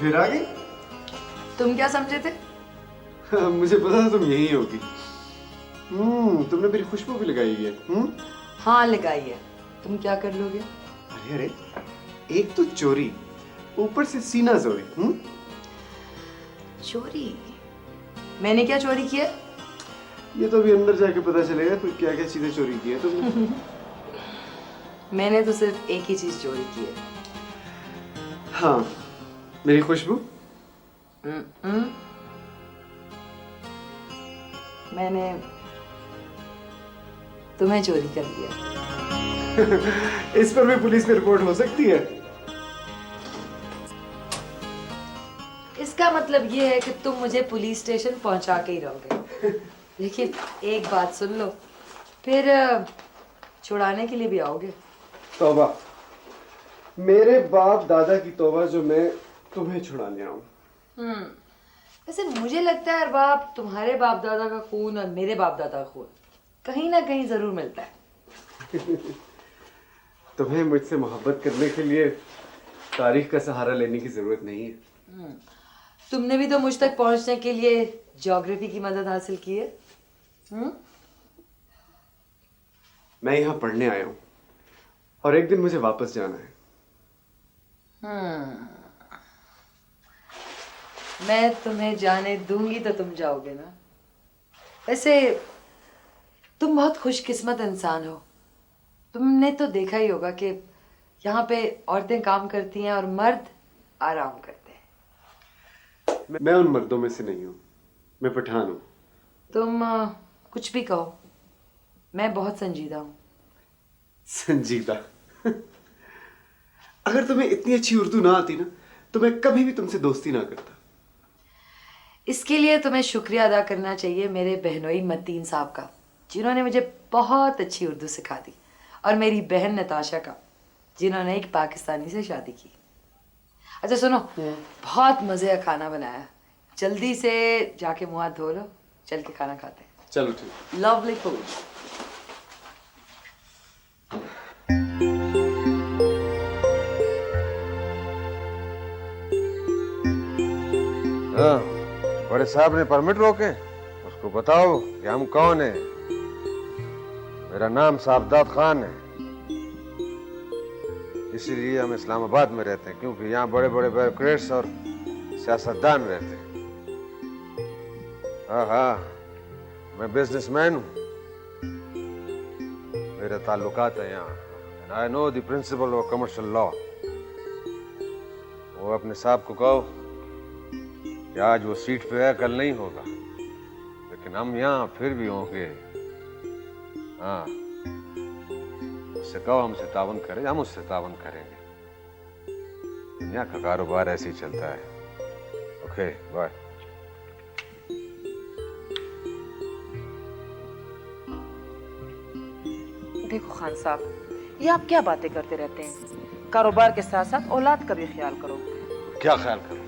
फिर आ गई? तुम क्या समझे थे? मुझे पता था तुम यही होगी। तुमने मेरी खुशबू भी लगाई है। हाँ लगाई है। तुम क्या कर लोगे? अरे अरे, एक तो चोरी, ऊपर से सीना जोरी। चोरी? मैंने क्या चोरी किया? ये तो अभी अंदर जाके पता चलेगा कोई क्या क्या चीजें चोरी की है तुमने। मैंने तो सिर्फ एक ही चीज चोरी की है। हाँ, मेरी खुशबू। मैंने तुम्हें चोरी कर लिया। इस पर भी पुलिस में रिपोर्ट हो सकती है। इसका मतलब ये है कि तुम मुझे पुलिस स्टेशन पहुंचा के ही रहोगे। लेकिन एक बात सुन लो, फिर छुड़ाने के लिए भी आओगे। तौबा, मेरे बाप दादा की तौबा जो मैं तुम्हें छुड़ाने आऊं। वैसे मुझे लगता है बाप, तुम्हारे बाप दादा का खून और मेरे बाप दादा का खून कहीं ना कहीं जरूर मिलता है। तुम्हें मुझसे मोहब्बत करने के लिए तारीख का सहारा लेने की जरूरत नहीं है। तुमने भी तो मुझ तक पहुंचने के लिए ज्योग्राफी की मदद हासिल की है। मैं यहाँ पढ़ने आया हूँ और एक दिन मुझे वापस जाना है। मैं तुम्हें जाने दूंगी तो तुम जाओगे ना। वैसे तुम बहुत खुशकिस्मत इंसान हो। तुमने तो देखा ही होगा कि यहाँ पे औरतें काम करती हैं और मर्द आराम करते हैं। मैं उन मर्दों में से नहीं हूँ, मैं पठान हूँ। तुम कुछ भी कहो, मैं बहुत संजीदा हूँ। संजीदा? अगर तुम्हें इतनी अच्छी उर्दू ना आती ना, तो मैं कभी भी तुमसे दोस्ती ना करता। इसके लिए तुम्हें शुक्रिया अदा करना चाहिए मेरे बहनोई मतीन साहब का, जिन्होंने मुझे बहुत अच्छी उर्दू सिखा दी, और मेरी बहन नताशा का, जिन्होंने एक पाकिस्तानी से शादी की। अच्छा सुनो, बहुत मजे का खाना बनाया, जल्दी से जाके मुंह हाथ धो लो, चल के खाना खाते हैं। चलो ठीक। Lovely food. हाँ, बड़े साहब ने परमिट रोके, उसको बताओ कि हम कौन हैं। मेरा नाम साबदाद खान है, इसीलिए हम इस्लामाबाद में रहते हैं, क्योंकि यहाँ बड़े बड़े ब्यूरोक्रेट्स और सियासतदान रहते हैं। हाँ हाँ, मैं बिजनेसमैन हूँ, मेरे ताल्लुकात है यहाँ, and I know the principle of commercial law. वो अपने साहब को कहो कि आज वो सीट पे है, कल नहीं होगा, लेकिन हम यहाँ फिर भी होंगे। हाँ, उससे कहो हमसे तावन करे, हम उससे तावन करेंगे। दुनिया का कारोबार ऐसे ही चलता है। Okay, bye. देखो खान साहब, ये आप क्या बातें करते रहते हैं? कारोबार के साथ साथ औलाद का भी ख्याल करो। क्या ख्याल करो?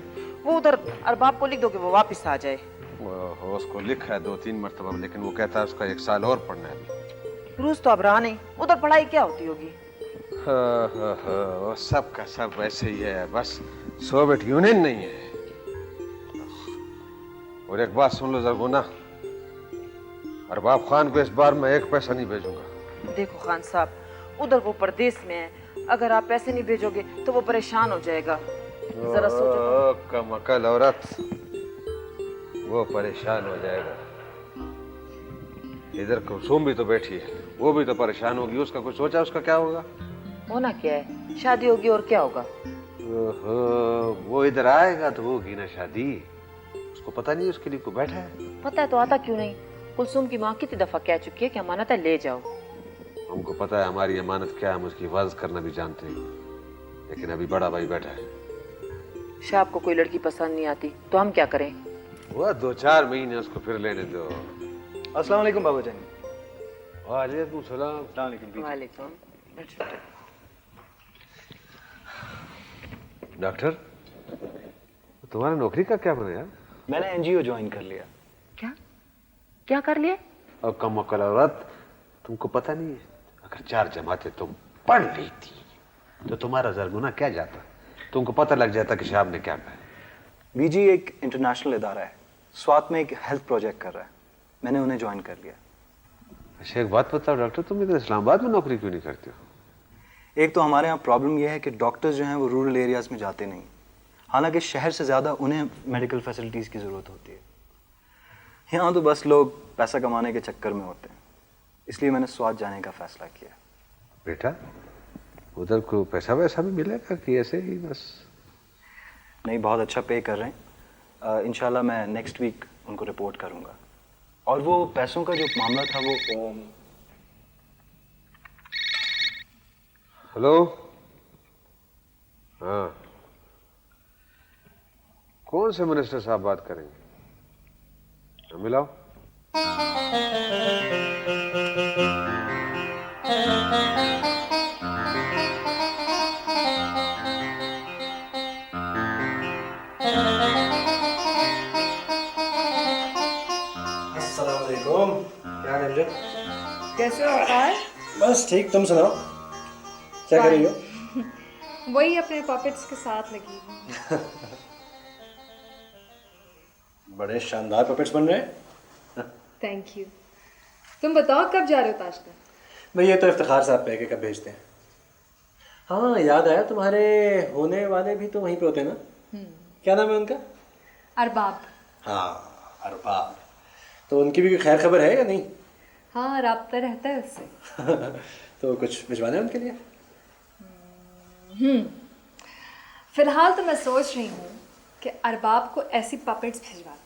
वो उधर अरबाब को लिख दो कि वो वापस आ जाए। वो उसको लिखा है 2-3 मरतबा, लेकिन वो कहता है उसका 1 साल और पढ़ना है। रूस तो अब रहा नहीं, उधर पढ़ाई क्या होती होगी? वो सब का सब वैसे ही है, बस सोवियत यूनियन नहीं है। और एक बात सुन लो जरगुना, अरबाब खान को इस बार मैं 1 पैसा नहीं भेजूंगा। देखो खान साहब, उधर वो परदेश में है, अगर आप पैसे नहीं भेजोगे तो वो परेशान हो जाएगा। जरा सोचो। कमकल औरत, वो परेशान हो जाएगा। इधर कुसुम भी तो बैठी है, वो भी तो परेशान होगी। उसका कुछ सोचा, उसका क्या होगा? होना क्या है, शादी होगी और क्या होगा। वो इधर आएगा तो होगी ना शादी। उसको पता नहीं उसके लिए कोई बैठा है। पता है तो आता क्यों नहीं? कुलसुम की माँ कितनी दफा कह चुकी है कि अमानत है, ले जाओ। हमको पता है हमारी अमानत क्या है, हम उसकी हिफाजत करना भी जानते हैं, लेकिन अभी बड़ा भाई बैठा है। शाह को कोई लड़की पसंद नहीं आती तो हम क्या करें? वो 2-4 महीने उसको फिर लेने दो। अस्सलाम वालेकुम बाबा जान। वालेकुम सलाम। वालेकुम। डॉक्टर, तुम्हारा नौकरी का क्या बना यार? मैंने एनजीओ ज्वाइन कर लिया। क्या क्या कर लिया? और कमकल औरत, तुमको पता नहीं है, अगर 4 जमातें तुम पढ़ लेती तो तुम्हारा जरगुना क्या जाता, तुमको पता लग जाता कि साहब ने क्या कहा। बीजी एक इंटरनेशनल इदारा है, स्वात में एक हेल्थ प्रोजेक्ट कर रहा है। मैंने उन्हें ज्वाइन कर लिया। अच्छा एक बात बताओ डॉक्टर, तुम इधर इस्लामाबाद में नौकरी क्यों नहीं करते हो? एक तो हमारे यहाँ प्रॉब्लम यह है कि डॉक्टर्स जो हैं वो रूरल एरियाज़ में जाते नहीं, हालांकि शहर से ज़्यादा उन्हें मेडिकल फैसिलिटीज़ की ज़रूरत होती है। यहाँ तो बस लोग पैसा कमाने के चक्कर में होते हैं, इसलिए मैंने स्वात जाने का फ़ैसला किया। बेटा उधर को पैसा वैसा भी मिलेगा कि ऐसे ही बस? नहीं, बहुत अच्छा पे कर रहे हैं। इंशाल्लाह मैं नेक्स्ट वीक उनको रिपोर्ट करूँगा। और वो पैसों का जो मामला था वो हेलो, हाँ कौन से मिनिस्टर साहब बात करेंगे? हाँ, मिलाओ। अस्सलाम वालेकुम। क्या हाल है अमजद? कैसे हो वकार? बस ठीक, तुम सुनाओ क्या कर रही हो? वही अपने पॉकेट्स के साथ लगी हूँ। बड़े शानदार पपेट्स बन रहे हैं। Thank you. तुम बताओ कब जा रहे हो ताशकंद? भाई ये तो इफ्तिखार साहब पे है कि कब भेजते हैं। हाँ याद आया, तुम्हारे होने वाले भी तो वहीं पे होते हैं ना? क्या नाम है उनका? अरबाब। हाँ अरबाब। तो उनकी भी कोई खैर खबर है या नहीं? हाँ, राब्ता रहता है उससे। तो कुछ भिजवाना है उनके लिए? फिलहाल तो मैं सोच रही हूँ कि अरबाब को ऐसी पपेट्स भिजवा दूँ।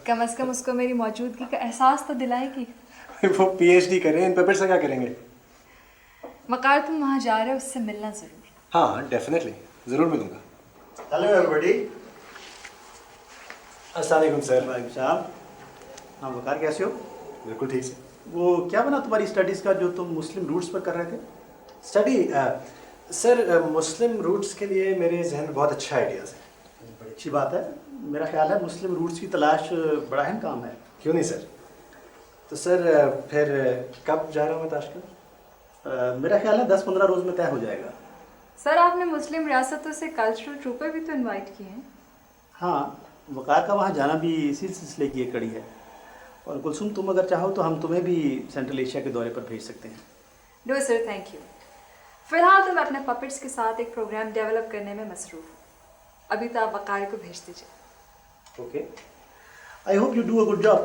कम से कम उसको मेरी मौजूदगी का एहसास तो दिलाएगी। वो पीएचडी करें, इन पपेट्स से क्या करेंगे? वकार, तुम वहाँ जा रहे हो, उससे मिलना ज़रूर। हाँ डेफिनेटली, ज़रूर मिलूंगा। Hello everybody. अस्सलाम वालेकुम सर। वालेकुम सलाम। हाँ वकार, कैसे हो? बिल्कुल ठीक से। वो क्या बना तुम्हारी स्टडीज़ का जो तुम मुस्लिम रूट्स पर कर रहे थे? स्टडी सर, मुस्लिम रूट्स के लिए मेरे जहन में बहुत अच्छा आइडियाज़ है। बड़ी अच्छी बात है। मेरा ख्याल है मुस्लिम रूट्स की तलाश बड़ा अहम काम है। क्यों नहीं सर? तो सर फिर कब जा रहा हूँ मैं ताशकंद? मेरा ख्याल है 10-15 रोज़ में तय हो जाएगा। सर, आपने मुस्लिम रियासतों से कल्चरल ट्रूपर भी तो इनवाइट किए हैं। हाँ, वकार का वहाँ जाना भी इसी सिलसिले की एक कड़ी है। और कुलसुम, तुम अगर चाहो तो हम तुम्हें भी सेंट्रल एशिया के दौरे पर भेज सकते हैं। No sir, thank you. फिलहाल तो मैं अपने पपेट्स के साथ एक प्रोग्राम डेवलप करने में मसरूफ़ हूँ। अभी तो आप वकार को भेज दीजिए। Okay, I hope you do a good job.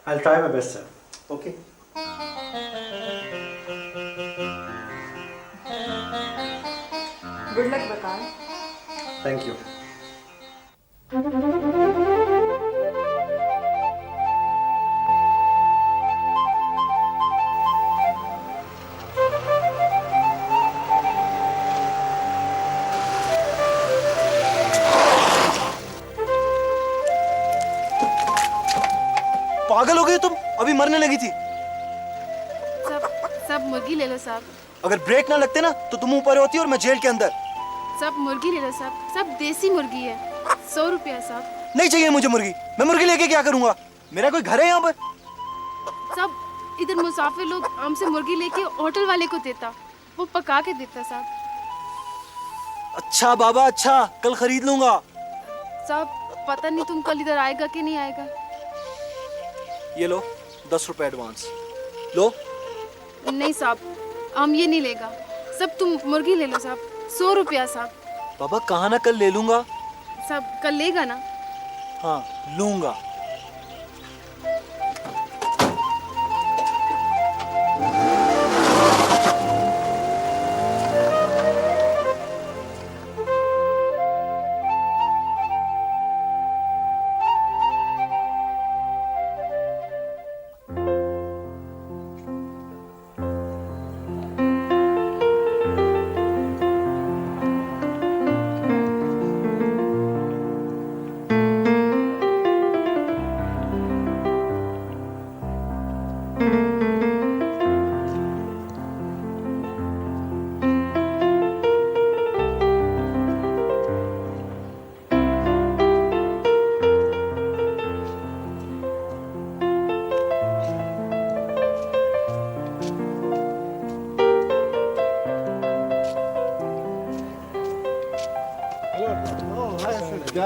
I will try my best sir. Okay. Good luck Waqar. Thank you. पागल हो गई तुम? अभी मरने लगी थी। सब मुर्गी ले लो साहब। अगर ब्रेक ना लगते ना तो तुम ऊपर होती और मैं जेल के अंदर। सब मुर्गी ले लो साहब, सब देसी मुर्गी है। 100 रुपया साहब। नहीं चाहिए मुझे मुर्गी। मैं मुर्गी लेके क्या करूंगा? मेरा कोई घर है यहाँ पर? सब इधर मुसाफिर लोग हमसे मुर्गी लेके होटल वाले को देता, वो पका के देता साहब। अच्छा बाबा, अच्छा, कल खरीद लूंगा। साहब पता नहीं तुम कल इधर आएगा कि नहीं आएगा। ये लो 10 रुपए एडवांस लो। नहीं साहब, हम ये नहीं लेगा। सब तुम मुर्गी ले लो साहब। 100 रुपया साहब। बाबा कहा ना कल ले लूंगा। साहब कल लेगा ना? हाँ लूंगा।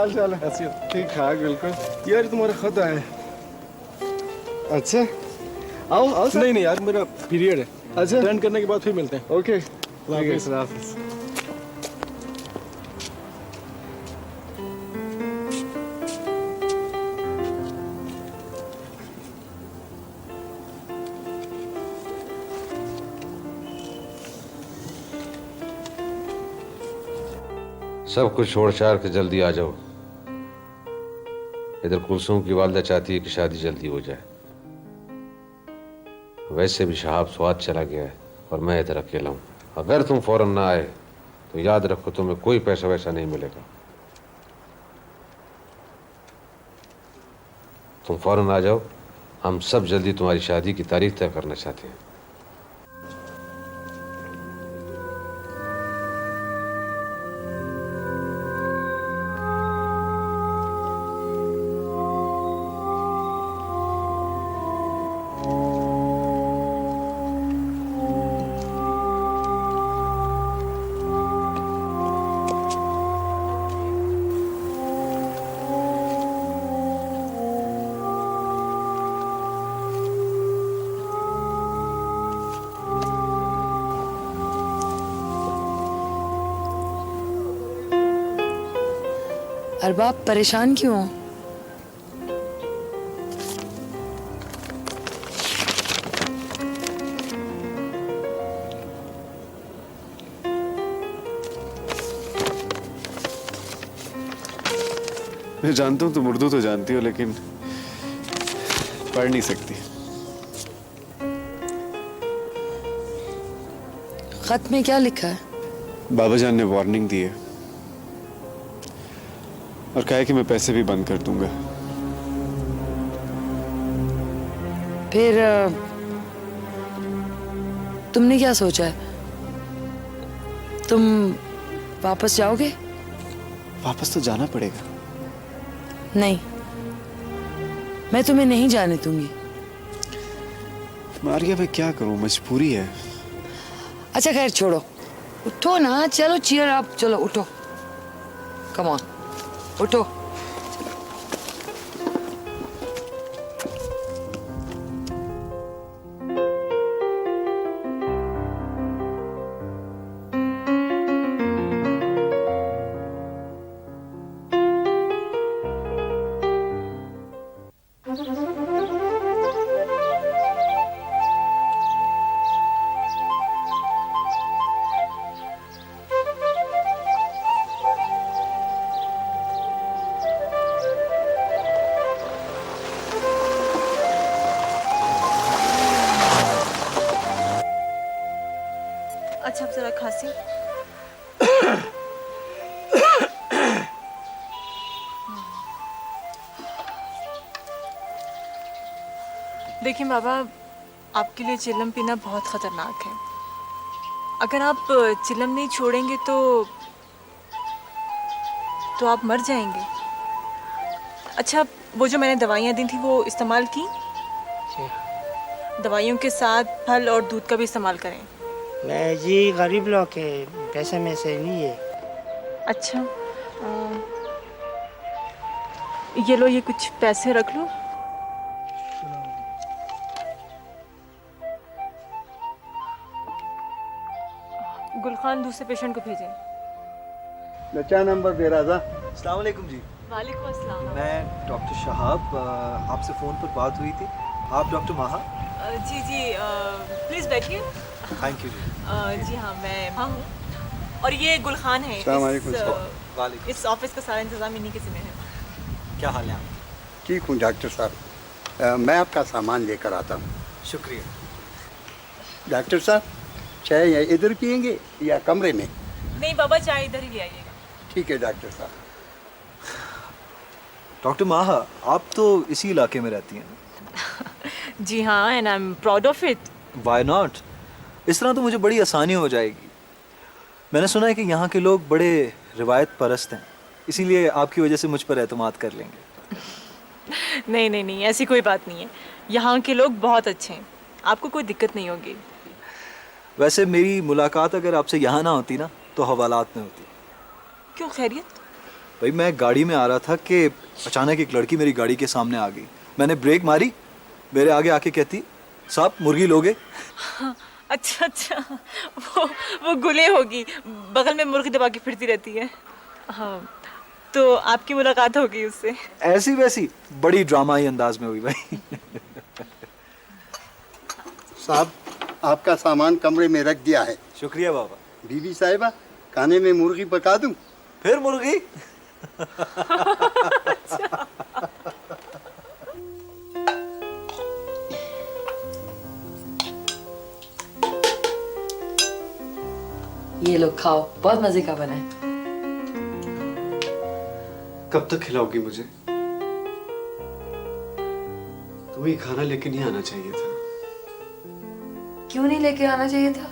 हाल चाल है? ठीक ठाक बिल्कुल। यार तुम्हारा खत आया है। अच्छा आओ आओ सर। नहीं यार, मेरा पीरियड है। अच्छा अटेंड करने के बाद फिर मिलते हैं। ओके सब कुछ छोड़ छाड़ के जल्दी आ जाओ। इधर कुलसुम की वालदा चाहती है कि शादी जल्दी हो जाए। वैसे भी शहाब स्वाद चला गया है और मैं इधर अकेला हूँ। अगर तुम फौरन ना आए तो याद रखो तुम्हें कोई पैसा वैसा नहीं मिलेगा। तुम फौरन आ जाओ, हम सब जल्दी तुम्हारी शादी की तारीख तय करना चाहते हैं। अरबाब परेशान क्यों हो? मैं जानता हूँ तुम उर्दू तो जानती हो लेकिन पढ़ नहीं सकती। खत में क्या लिखा है? बाबा जान ने वार्निंग दी है और कहा है कि मैं पैसे भी बंद कर दूंगा। फिर तुमने क्या सोचा है? तुम वापस जाओगे? वापस तो जाना पड़ेगा। नहीं, मैं तुम्हें नहीं जाने दूंगी। मारिया मैं क्या करूं, मजबूरी है। अच्छा खैर छोड़ो, उठो ना, चलो चीयर अप, चलो उठो, कम ऑन उठो। अच्छा, अब जरा खांसी। देखिए बाबा, आपके लिए चिलम पीना बहुत खतरनाक है। अगर आप चिलम नहीं छोड़ेंगे तो आप मर जाएंगे। अच्छा, वो जो मैंने दवाइयाँ दी थी वो इस्तेमाल की? दवाइयों के साथ फल और दूध का भी इस्तेमाल करें। मैं जी गरीब लोग के पैसे में से नहीं है। अच्छा, ये लो, ये कुछ पैसे रख लो। गुलखान दूसरे पेशेंट को भेजें। मैं क्या नंबर दे रहा था? अस्सलाम वालेकुम जी। वालेकुम अस्सलाम। मैं डॉक्टर शहाब, आपसे फ़ोन पर बात हुई थी। आप डॉक्टर माहा? जी जी, प्लीज़ बैठिए। थैंक यू जी। जी हाँ, मैं हाँ हूँ, और ये गुलखान है। इस ऑफिस का सारा इंतज़ाम इन्हीं के ज़िम्मे है। क्या हाल है आप? ठीक हूँ डॉक्टर साहब, मैं आपका सामान लेकर आता हूँ। शुक्रिया। डॉक्टर साहब, चाय इधर पियेंगे या कमरे में? नहीं बाबा, चाय इधर ही ले आइएगा। ठीक है डॉक्टर साहब। डॉक्टर माहा, आप तो इसी इलाके में रहती हैं। जी हाँ, and I am proud of it. Why not? इस तरह तो मुझे बड़ी आसानी हो जाएगी। मैंने सुना है कि यहाँ के लोग बड़े रिवायत परस्त हैं, इसीलिए आपकी वजह से मुझ पर एतमाद कर लेंगे। नहीं नहीं नहीं, ऐसी कोई बात नहीं है। यहाँ के लोग बहुत अच्छे हैं, आपको कोई दिक्कत नहीं होगी। वैसे मेरी मुलाकात अगर आपसे यहाँ ना होती ना तो हवालात में होती। क्यों, खैरियत? भाई मैं गाड़ी में आ रहा था कि अचानक एक लड़की मेरी गाड़ी के सामने आ गई। मैंने ब्रेक मारी, मेरे आगे आके कहती, साहब मुर्गी लोगे? अच्छा अच्छा, वो गुले होगी, बगल में मुर्गी दबा के फिरती रहती है। हाँ, तो आपकी मुलाकात हो गई उससे? ऐसी वैसी बड़ी ड्रामाई अंदाज में हुई भाई। साहब आपका सामान कमरे में रख दिया है। शुक्रिया बाबा। बीबी साहिबा, खाने में मुर्गी पका दूं? फिर मुर्गी? ये लो खाओ, बहुत मजे का बना है। कब तक खिलाओगी मुझे? तुम्हें खाना लेके नहीं आना चाहिए था। क्यों नहीं लेके आना चाहिए था?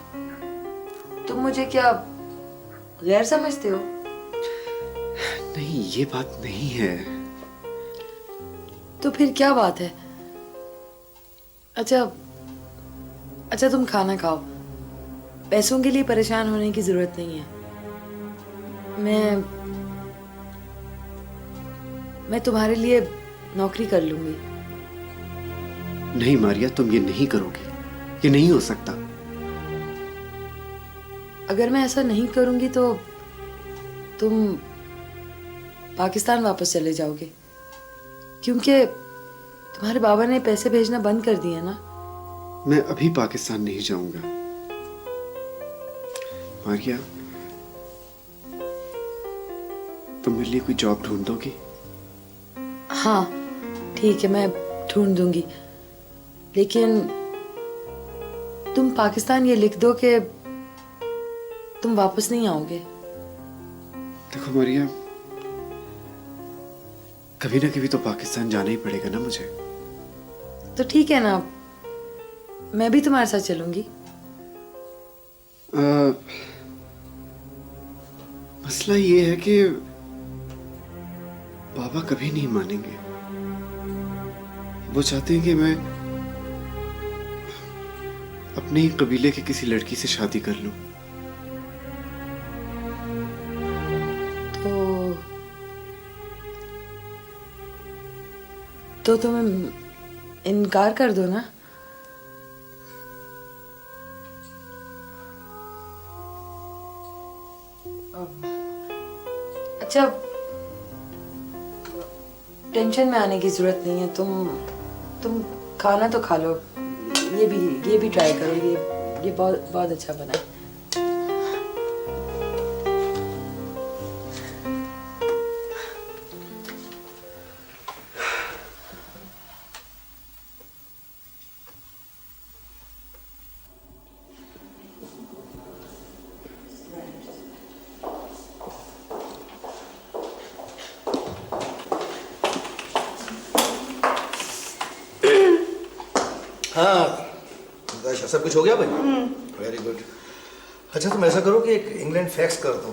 तुम मुझे क्या गैर समझते हो? नहीं, ये बात नहीं है। तो फिर क्या बात है? अच्छा अच्छा, तुम खाना खाओ, पैसों के लिए परेशान होने की जरूरत नहीं है। मैं तुम्हारे लिए नौकरी कर लूंगी। नहीं मारिया, तुम ये नहीं करोगी, ये नहीं हो सकता। अगर मैं ऐसा नहीं करूंगी तो तुम पाकिस्तान वापस चले जाओगे, क्योंकि तुम्हारे बाबा ने पैसे भेजना बंद कर दिए ना। मैं अभी पाकिस्तान नहीं जाऊंगा मारिया। तुम मेरे लिए कोई जॉब ढूंढ दोगी? हाँ ठीक है, मैं ढूंढ दूंगी, लेकिन तुम पाकिस्तान ये लिख दो कि तुम वापस नहीं आओगे। देखो मारिया, कभी ना कभी तो पाकिस्तान जाना ही पड़ेगा ना मुझे। तो ठीक है ना, मैं भी तुम्हारे साथ चलूंगी। मसला ये है कि बाबा कभी नहीं मानेंगे। वो चाहते हैं कि मैं अपने ही कबीले की किसी लड़की से शादी कर लूं। तो तुम इनकार कर दो ना। अच्छा, टेंशन में आने की जरूरत नहीं है। तुम खाना तो खा लो, ये भी ट्राई करो, ये बहुत बहुत अच्छा बना है। हाँ सब कुछ हो गया भाई? Very good. अच्छा तुम ऐसा करो कि एक इंग्लैंड फैक्स कर दो।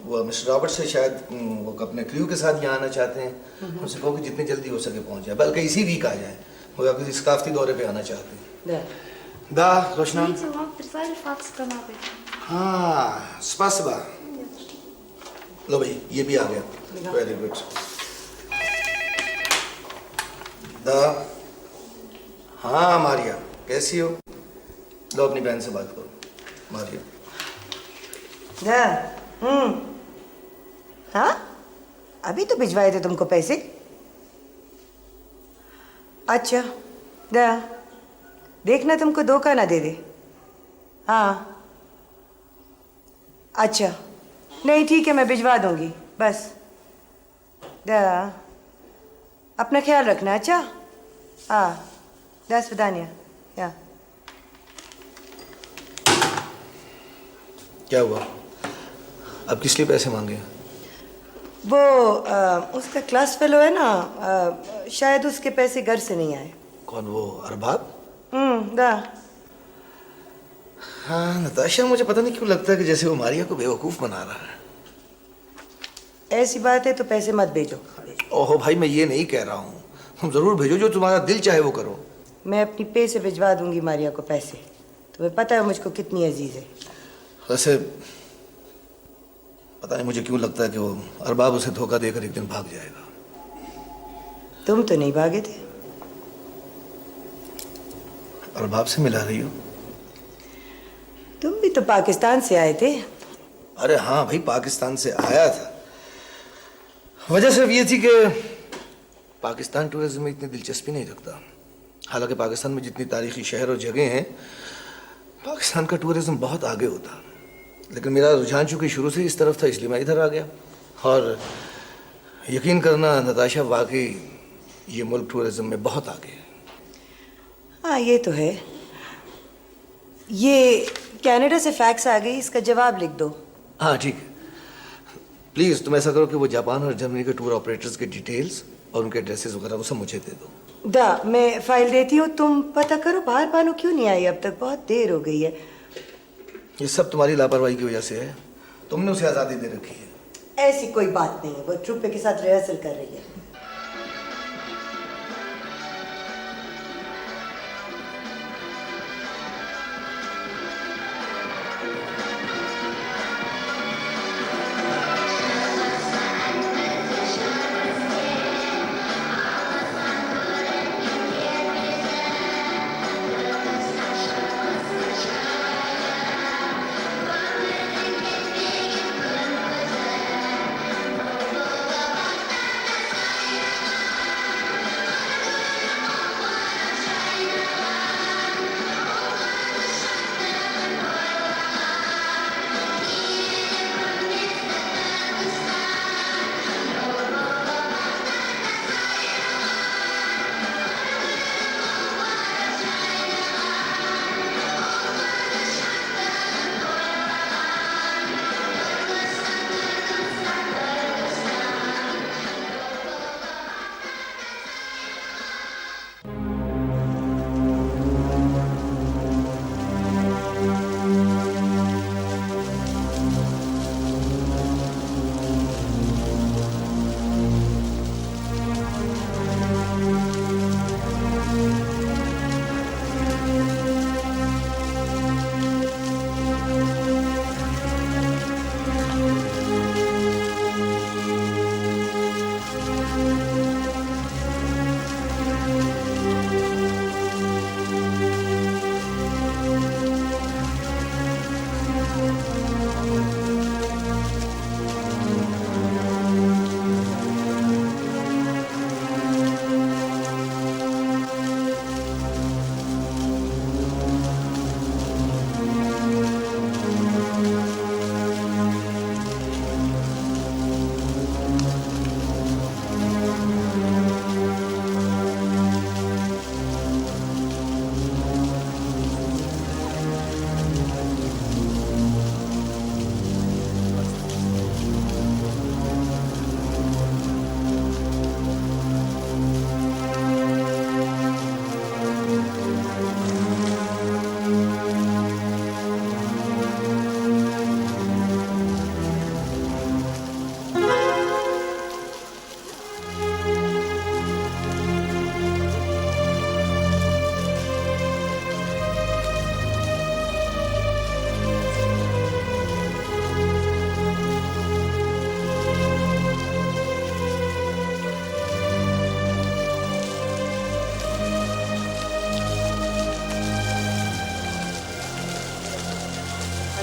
वो मिस्टर रॉबर्ट से शायद वो अपने क्रू के साथ यहाँ आना चाहते हैं। उनसे कहो कि जितनी जल्दी हो सके पहुँच जाए, बल्कि इसी वीक आ जाए। वो या किसी सकाफती दौरे पे आना चाहते हैं। Da, Roshnan? हाँ, spasiba। लो भाई, ये भी आ गया। Very good. दा, हाँ मारिया, कैसी हो? लो अपनी बहन से बात करो, मारिया। हाँ, अभी तो भिजवाए थे तुमको पैसे। अच्छा, दा, देखना तुमको धोखा ना दे दे। हाँ, अच्छा, नहीं ठीक है, मैं भिजवा दूंगी, बस। दा, अपना ख्याल रखना, अच्छा? हाँ, दा स्वदानिया, या। क्या हुआ? अब किस लिए पैसे मांगे? वो उसका क्लास फेलो है ना, शायद उसके पैसे घर से नहीं आए। कौन वो, अरबाब? दा। हाँ नताशा, मुझे पता नहीं क्यों लगता है कि जैसे वो मारिया को बेवकूफ़ बना रहा है। ऐसी बात है तो पैसे मत भेजो। ओहो भाई, मैं ये नहीं कह रहा हूँ, तुम ज़रूर भेजो, जो तुम्हारा दिल चाहे वो करो। मैं अपनी पे से भिजवा दूंगी मारिया को पैसे। तुम्हें पता है मुझको कितनी अजीज है। वैसे पता नहीं मुझे क्यों लगता है कि वो अरबाब उसे धोखा देकर एक दिन भाग जाएगा। तुम तो नहीं भागे थे। अरबाब से मिला रही हो? तुम भी तो पाकिस्तान से आए थे। अरे हाँ भाई, पाकिस्तान से आया था। वजह सिर्फ ये थी कि पाकिस्तान टूरिज्म में इतनी दिलचस्पी नहीं रखता। हालांकि पाकिस्तान में जितनी तारीखी शहर और जगह हैं, पाकिस्तान का टूरिज्म बहुत आगे होता। लेकिन मेरा रुझान चूंकि शुरू से इस तरफ था, इसलिए मैं इधर आ गया। और यकीन करना नताशा, वाकई ये मुल्क टूरिज्म में बहुत आगे है। हाँ ये तो है। ये कनाडा से फैक्स आ गई, इसका जवाब लिख दो। हाँ ठीक है। प्लीज़ तुम ऐसा करो कि वो जापान और जर्मनी के टूर ऑपरेटर्स के डिटेल्स और उनके एड्रेसेस वगैरह वो सब मुझे दे दो। मैं फाइल देती हूँ, तुम पता करो बाहर बानो क्यों नहीं आई अब तक, बहुत देर हो गई है। ये सब तुम्हारी लापरवाही की वजह से है। तुमने उसे आज़ादी दे रखी है। ऐसी कोई बात नहीं है, वो ट्रुप के साथ रिहर्सल कर रही है।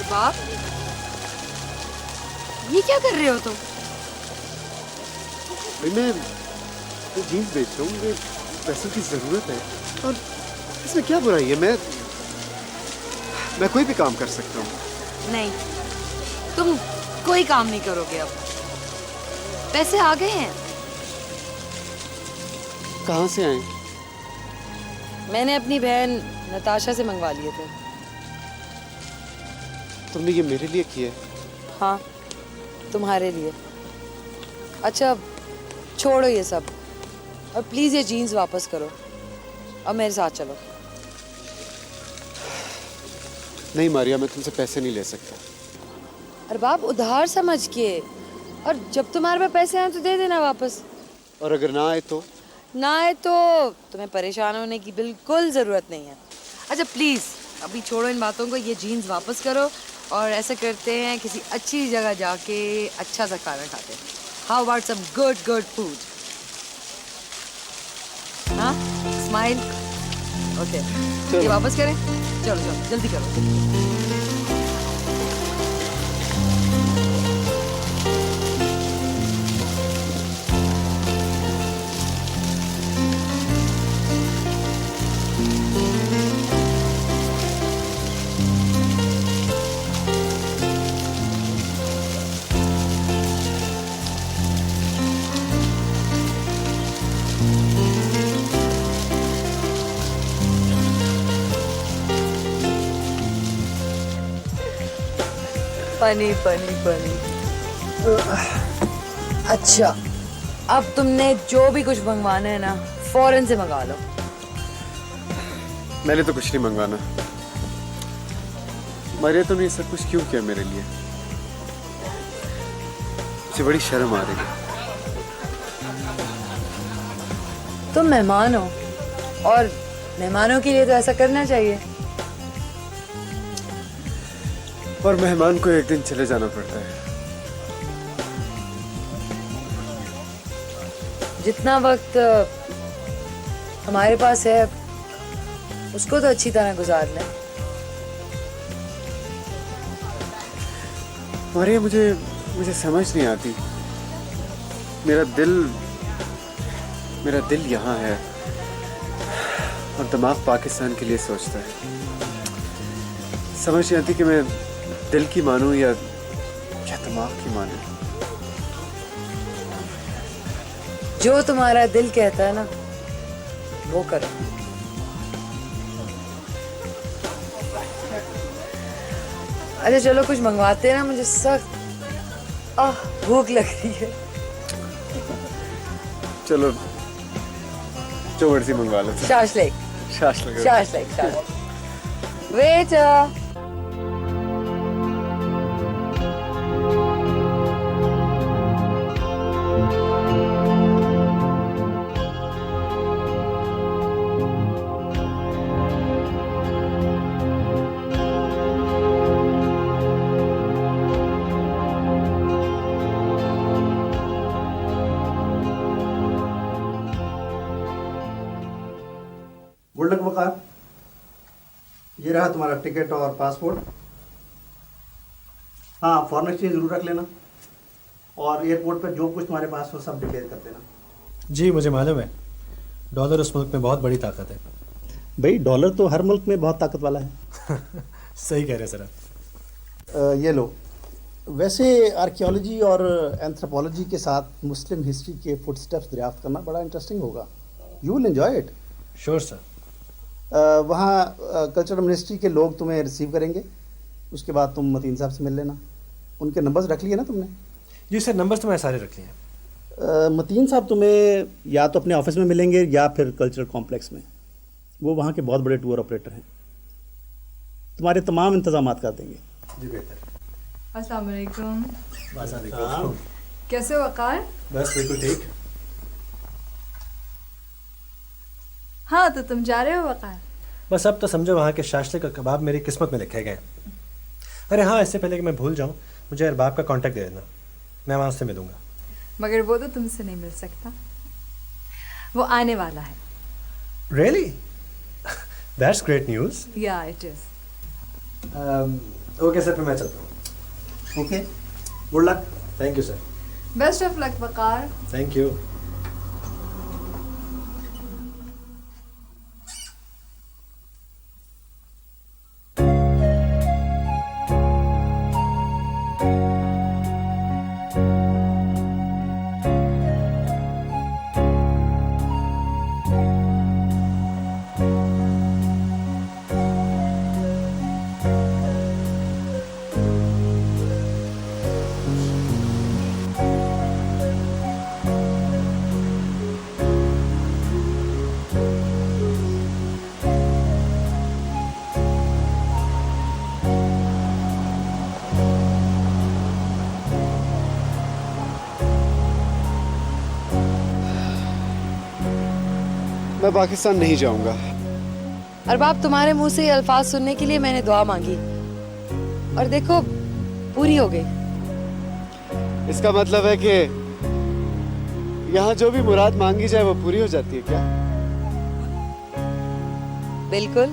बाप, ये क्या कर रहे हो तुम? भाई मैं जीन्स बेच रहा हूँ, मुझे पैसों की जरूरत है और इसमें क्या बुराई है। मैं कोई भी काम कर सकता हूँ। नहीं, तुम कोई काम नहीं करोगे अब। पैसे आ गए हैं। कहाँ से आए? मैंने अपनी बहन नताशा से मंगवा लिए थे। तुमने ये मेरे लिए किया है? हाँ, तुम्हारे लिए। अच्छा छोड़ो ये सब और प्लीज ये जीन्स वापस करो और मेरे साथ चलो। नहीं मारिया, मैं तुमसे पैसे नहीं ले सकता। अरे बाप, उधार समझ के, और जब तुम्हारे पास पैसे आए तो दे देना वापस। और अगर ना आए तो? ना आए तो तुम्हें परेशान होने की बिल्कुल जरूरत नहीं है। अच्छा प्लीज अभी छोड़ो इन बातों को, ये जीन्स वापस करो और ऐसा करते हैं किसी अच्छी जगह जाके अच्छा सा खाना खाते हैं। How about some good food? हाँ, स्माइल। ओके, ये वापस करें। चलो चलो जल्दी करो। Funny funny funny. अच्छा, अब तुमने जो भी कुछ मंगवाना है ना, फौरन से मंगा लो। मैंने तो कुछ नहीं मंगवाना। मारिया, तुमने सब कुछ क्यों किया मेरे लिए? मुझे बड़ी शर्म आ रही है। तुम मेहमान हो और मेहमानों के लिए तो ऐसा करना चाहिए। और मेहमान को एक दिन चले जाना पड़ता है। जितना वक्त हमारे पास है उसको तो अच्छी तरह गुजार लें। मारिया, मुझे समझ नहीं आती। मेरा दिल यहाँ है और दिमाग पाकिस्तान के लिए सोचता है। समझ नहीं आती कि मैं दिल की मानूं या दिमाग की मानूं। जो तुम्हारा दिल कहता है ना, वो करो। अच्छा चलो कुछ मंगवाते हैं ना, मुझे सख्त भूख लग रही है। चलो जो मर्जी मंगवा लो। शाशलिक। वेटर। गुड लक वकार। ये रहा तुम्हारा टिकट और पासपोर्ट। हाँ, फॉरेन एक्सचेंज जरूर रख लेना और एयरपोर्ट पर जो कुछ तुम्हारे पास हो सब डिक्लेयर कर देना। जी मुझे मालूम है, डॉलर उस मुल्क में बहुत बड़ी ताकत है। भाई डॉलर तो हर मुल्क में बहुत ताकत वाला है। सही कह रहे सर आप। ये लो। वैसे आर्कियोलॉजी और एंथ्रोपोलॉजी के साथ मुस्लिम हिस्ट्री के फुटस्टेप्स दरियाफ्त करना बड़ा इंटरेस्टिंग होगा। You will enjoy it. Sure sir. वहाँ कल्चरल मिनिस्ट्री के लोग तुम्हें रिसीव करेंगे। उसके बाद तुम मतीन साहब से मिल लेना। उनके नंबर्स रख लिए ना तुमने? जी सर, नंबर्स तो मैंने सारे रख लिए हैं। मतीन साहब तुम्हें या तो अपने ऑफिस में मिलेंगे या फिर कल्चरल कॉम्प्लेक्स में। वो वहाँ के बहुत बड़े टूर ऑपरेटर हैं, तुम्हारे तमाम इंतजाम कर देंगे। जी बेहतर। अस्सलाम वालेकुम। वालेकुम। कैसे हो वकार? बस बिल्कुल ठीक। हाँ, तो तुम जा रहे हो वकार? बस अब तो समझो वहाँ के शाशलिक और कबाब मेरी किस्मत में लिखे गए। अरे हाँ, इससे पहले कि मैं भूल जाऊँ, मुझे अरबाब का कांटेक्ट दे देना, मैं वहाँ से मिलूँगा। मगर वो तो तुमसे नहीं मिल सकता, वो आने वाला है। Really? That's great news. Yeah, it is. Okay sir, फिर मैं चलता हूँ। Okay, good luck. Thank you sir. Best of luck Waqar. Thank you. मैं पाकिस्तान नहीं जाऊंगा। अरबाब, तुम्हारे मुंह से ये अल्फाज सुनने के लिए मैंने दुआ मांगी। और देखो पूरी हो गई। इसका मतलब है कि यहाँ जो भी मुराद मांगी जाए वो पूरी हो जाती है क्या? बिल्कुल।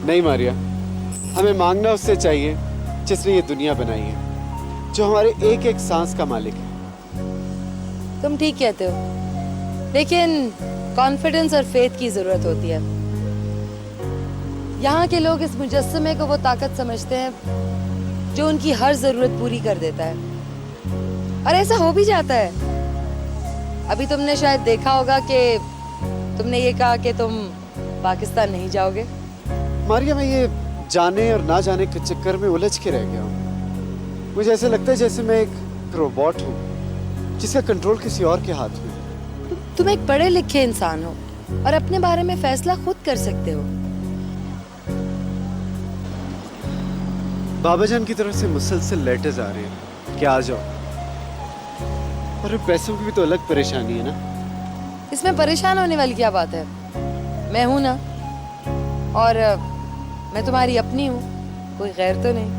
नहीं मारिया, हमें मांगना उससे चाहिए जिसने ये दुनिया बनाई है, जो हमारे एक एक सांस का मालिक है। तुम ठीक कहते हो, लेकिन कॉन्फिडेंस और फेथ की जरूरत होती है। यहाँ के लोग इस मुजस्समे को वो ताकत समझते हैं जो उनकी हर जरूरत पूरी कर देता है, और ऐसा हो भी जाता है। अभी तुमने शायद देखा होगा कि तुमने ये कहा कि तुम पाकिस्तान नहीं जाओगे। मारिया, मैं ये जाने और ना जाने के चक्कर में उलझ के रह गया हूँ। मुझे ऐसा लगता है जैसे मैं एक रोबोट हूँ जिसका कंट्रोल किसी और के हाथ में है। तुम एक पढ़े लिखे इंसान हो और अपने बारे में फैसला खुद कर सकते हो। बाबा जान की तरफ से मुसलसल लेटर्स आ रहे हैं कि आ जाओ, और पैसों की भी तो अलग परेशानी है ना। इसमें परेशान होने वाली क्या बात है? मैं हूं ना, और मैं तुम्हारी अपनी हूँ, कोई गैर तो नहीं।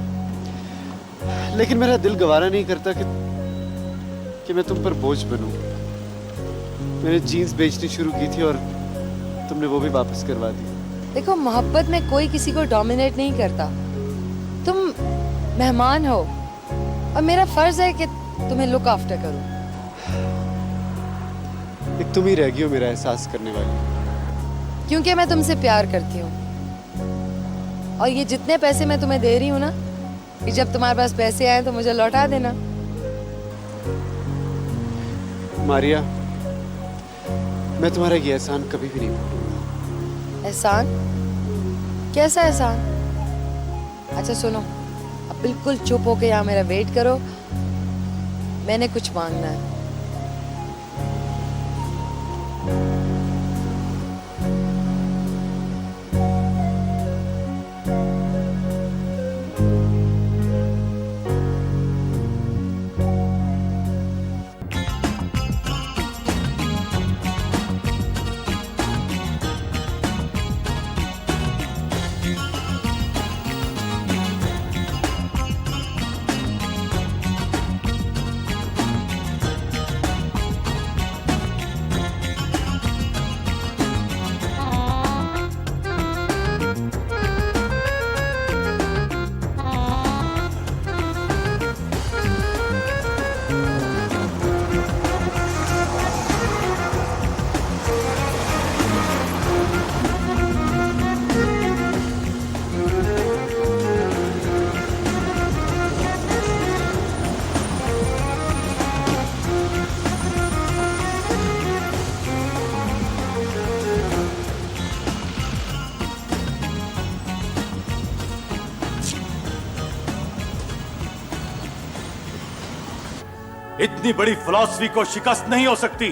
लेकिन मेरा दिल गवारा नहीं करता कि मैं तुम पर बोझ बनूं। मैंने जीन्स बेचनी शुरू की थी और तुमने वो भी वापस करवा दी। देखो, मोहब्बत में कोई किसी को डोमिनेट नहीं करता। तुम मेहमान हो और मेरा फर्ज है कि तुम्हें लुक आफ्टर करूं। एक तुम ही रह गई हो मेरा एहसास करने वाली। क्योंकि मैं तुमसे प्यार करती हूँ, और ये जितने पैसे मैं तुम्हें दे रही हूँ ना, कि जब तुम्हारे पास पैसे आए तो मुझे लौटा देना। मारिया, मैं तुम्हारा ये एहसान कभी भी नहीं भूलूंगा। एहसान? कैसा एहसान? अच्छा सुनो, अब बिल्कुल चुप होके यहाँ मेरा वेट करो, मैंने कुछ मांगना है। इतनी बड़ी फिलॉसफी को शिकस्त नहीं हो सकती।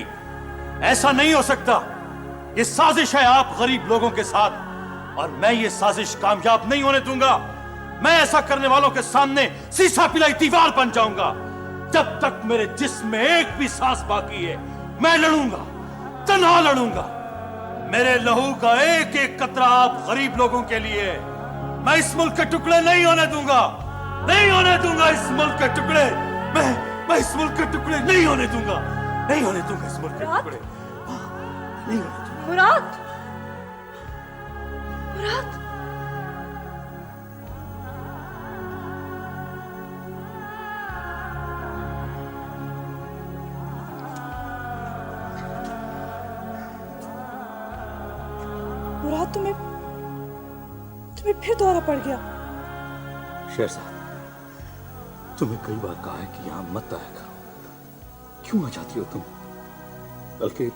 ऐसा नहीं हो सकता। ये साजिश है आप गरीब लोगों के साथ, और मैं ये साजिश कामयाब नहीं होने दूंगा। मैं ऐसा करने वालों के सामने सीसा पिलाई दीवार बन जाऊंगा। जब तक मेरे जिस्म में एक भी सांस बाकी है, मैं लड़ूंगा, तन्हा लड़ूंगा। मेरे लहू का एक एक कतरा आप गरीब लोगों के लिए। मैं इस मुल्क के टुकड़े नहीं होने दूंगा, नहीं होने दूंगा इस मुल्क के टुकड़े। मैं इस मुल्क के टुकड़े नहीं होने दूंगा, नहीं होने दूंगा इस मुल्क के टुकड़े, नहीं होने दूंगा। मुराद, मुराद, मुराद, तुम्हें फिर दौरा पड़ गया। शेरशाह, तुम्हें कई बार कहा है कि यहां मत आया करो। क्यों आ जाती हो तुम? बल्कि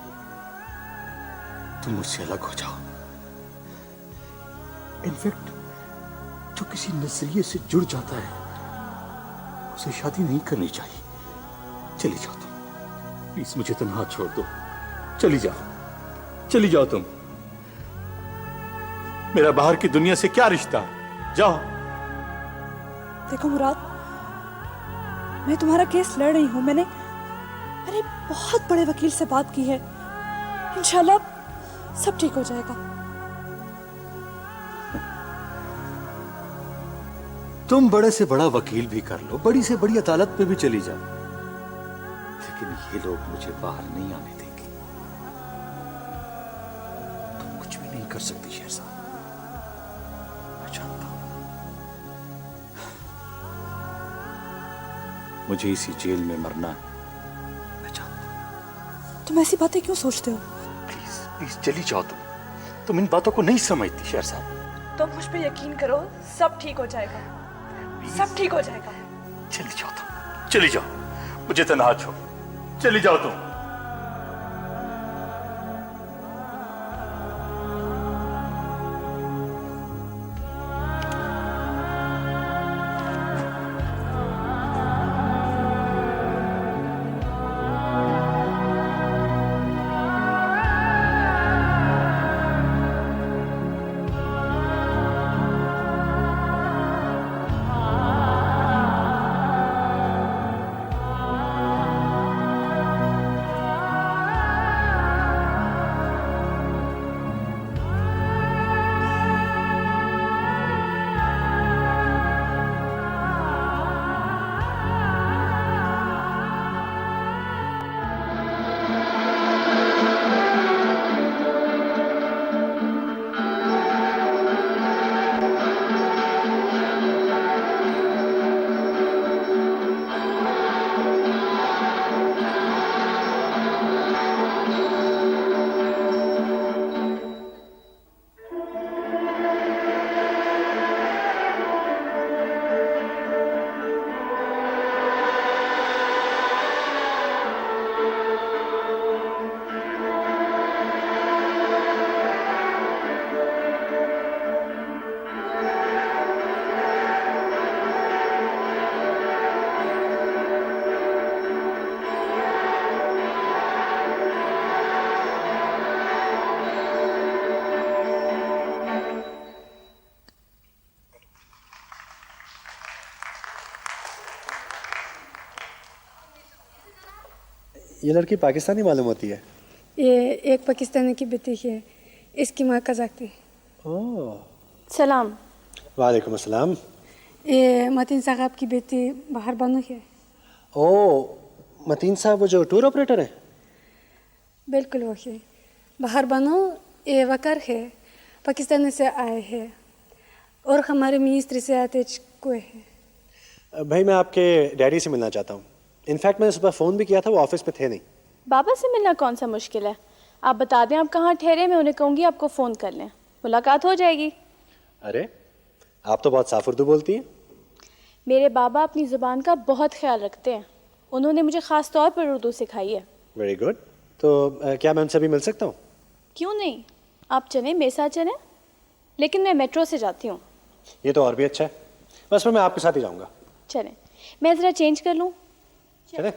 तुम मुझसे अलग हो जाओ। इनफैक्ट जो किसी नजरिए से जुड़ जाता है उसे शादी नहीं करनी चाहिए। चली जाओ तुम, प्लीज मुझे तन्हा छोड़ दो। चली जाओ, चली जाओ तुम। मेरा बाहर की दुनिया से क्या रिश्ता? जाओ। देखो मुराद, मैं तुम्हारा केस लड़ रही हूं। मैंने बहुत बड़े वकील से बात की है। इंशाल्लाह सब ठीक हो जाएगा। तुम बड़े से बड़ा वकील भी कर लो, बड़ी से बड़ी अदालत में भी चली जाओ, लेकिन ये लोग मुझे बाहर नहीं आने देंगे। तुम कुछ भी नहीं कर सकती शहजाद, मैं जानता हूं। मुझे इसी जेल में मरना है, मैं जानता हूं। तुम ऐसी बातें क्यों सोचते हो? प्लीज चली जाओ तुम इन बातों को नहीं समझती शहजाद। तुम मुझ पे यकीन करो, सब ठीक हो जाएगा, सब ठीक हो जाएगा। चली जाओ तुम, चली जाओ, मुझे तन्हा छोड़ो, चली जाओ तुम। ये लड़की पाकिस्तानी मालूम होती है। ये एक पाकिस्तानी की बेटी है, इसकी माँ कज़ाक थी। ओह, सलाम। वालेकुम अस्सलाम। ये मतीन साहब की बेटी बाहर बानो है। ओह, मतीन साहब वो जो टूर ऑपरेटर है? बिल्कुल वो है। बाहर बानो ये वकार है, पाकिस्तान से आए हैं और हमारे मिनिस्ट्री से आते कोई है। भाई मैं आपके डैडी से मिलना चाहता हूँ। इनफैक्ट मैंने सुबह फ़ोन भी किया था, वो ऑफिस में थे नहीं। बाबा से मिलना कौन सा मुश्किल है, आप बता दें आप कहाँ ठहरे, मैं उन्हें कहूँगी आपको फ़ोन कर लें, मुलाकात हो जाएगी। अरे आप तो बहुत साफ उर्दू बोलती हैं। मेरे बाबा अपनी ज़ुबान का बहुत ख्याल रखते हैं, उन्होंने मुझे ख़ास तौर पर उर्दू सिखाई है। Very good. तो क्या मैं उनसे भी मिल सकता हूँ? क्यों नहीं, आप चलें, मेरे साथ चलें, लेकिन मैं मेट्रो से जाती हूँ। ये तो और भी अच्छा है, बस फिर मैं आपके साथ ही जाऊँगा। चलें, मैं ज़रा चेंज कर लूँ। चलें।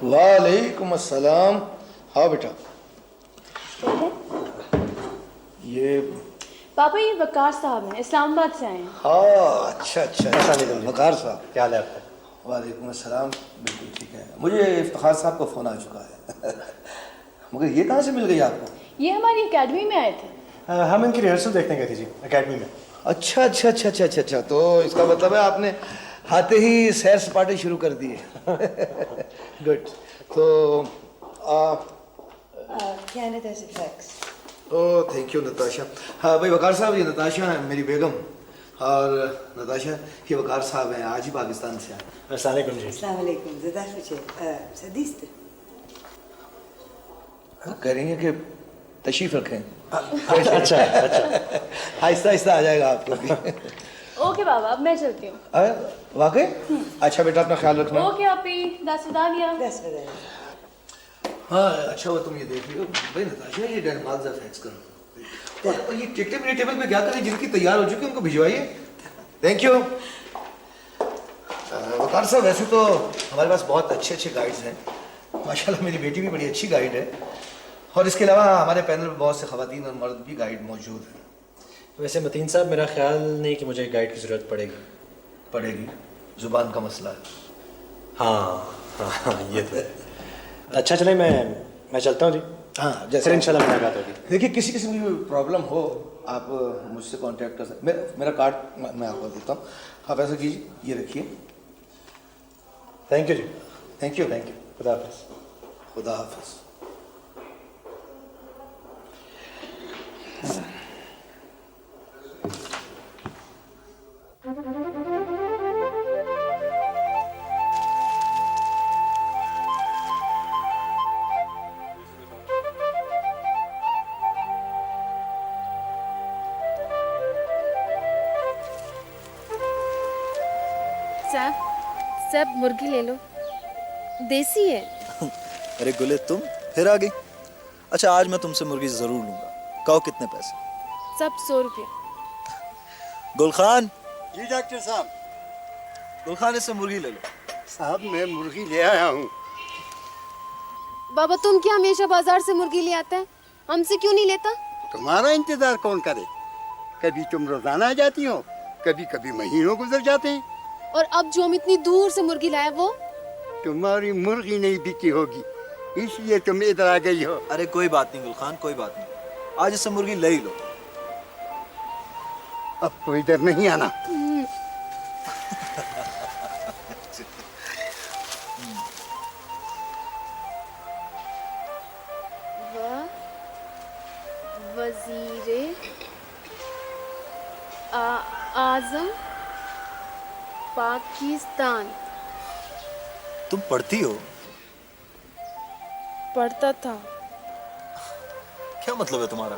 वालेकुम अस्सलाम। हाँ बेटा, ये पापा ये वकार साहब हैं, इस्लामाबाद से आए हैं। हाँ अच्छा अच्छा, वकार साहब क्या हाल है आपका? वालेकुम अस्सलाम। बिल्कुल ठीक है, मुझे इफ्तिखार साहब का फ़ोन आ चुका है। मगर ये कहाँ से मिल गई आपको? ये हमारी एकेडमी में आए थे। हम इनकी रिहर्सल देखने गए थे जी, एकेडमी में। अच्छा अच्छा अच्छा अच्छा अच्छा अच्छा, तो इसका मतलब है आपने आते ही सैर सपाटे शुरू कर दिए। गुड। तो ओह थैंक यू नताशा। हाँ भाई वकार साहब, ये नताशा है मेरी बेगम, और नताशा ये वकार साहब हैं, आज ही पाकिस्तान से आए। अस्सलाम वालेकुम जी। अस्सलाम वालेकुम। सदीस्त कह रही हैं कि तशरीफ रखें। अच्छा अच्छा, आहिस्ता आहिस्ता आ जाएगा आपको भी। ओके बाबा, अब मैं चलती हूँ। वाकई? अच्छा बेटा अपना ख्याल रखना। ओके आपी, दासविदानिया। हाँ अच्छा वो तुम ये देख लियो भाई नताशा, ये डेनमार्क फैक्स करो, और ये टिकटें मेरे टेबल पे क्या करें, जिनकी तैयार हो चुकी उनको भिजवाइए। Thank you. वकार साहब वैसे तो हमारे पास बहुत अच्छे अच्छे गाइड्स हैं, माशाल्लाह मेरी बेटी भी बड़ी अच्छी गाइड है, और इसके अलावा हमारे पैनल में बहुत से खवातीन और मर्द भी गाइड मौजूद हैं। वैसे मतीन साहब, मेरा ख्याल नहीं कि मुझे गाइड की ज़रूरत पड़ेगी। ज़ुबान का मसला है। हाँ, ये तो है। अच्छा चले, मैं चलता हूँ जी। हाँ, जैसे इंशाल्लाह मुलाकात होगी। देखिए, किसी किस्म की प्रॉब्लम हो आप मुझसे कांटेक्ट कर सकते। मेरा कार्ड मैं आपको देता हूँ, आप ऐसा कीजिए, ये रखिए। थैंक यू जी। Thank you. खुदा हाफिज़। खुदा हाफिज़। सब मुर्गी ले लो, देसी है। अरे गुले, तुम फिर आ गई। अच्छा, आज मैं तुमसे मुर्गी जरूर लूंगा। कहो कितने पैसे? सब 100 रुपये। गुलखान। जी डॉक्टर साहब। गुलखान, इससे मुर्गी ले लो। साहब, मैं मुर्गी ले आया हूँ। बाबा, तुम क्या हमेशा बाजार से मुर्गी ले आता है, हमसे क्यों नहीं लेता? तुम्हारा इंतजार कौन करे? कभी तुम रोजाना आ जाती हो, कभी कभी महीनों गुजर जाते हैं। और अब जो हम इतनी दूर से मुर्गी लाए, वो तुम्हारी मुर्गी नहीं बिकी होगी, इसलिए तुम इधर आ गई हो। अरे कोई बात नहीं गुलखान, कोई बात नहीं। आज इससे मुर्गी ले ही लो। अब तो इधर नहीं आना। वजीरे आजम पाकिस्तान। तुम पढ़ती हो? पढ़ता था। क्या मतलब है तुम्हारा?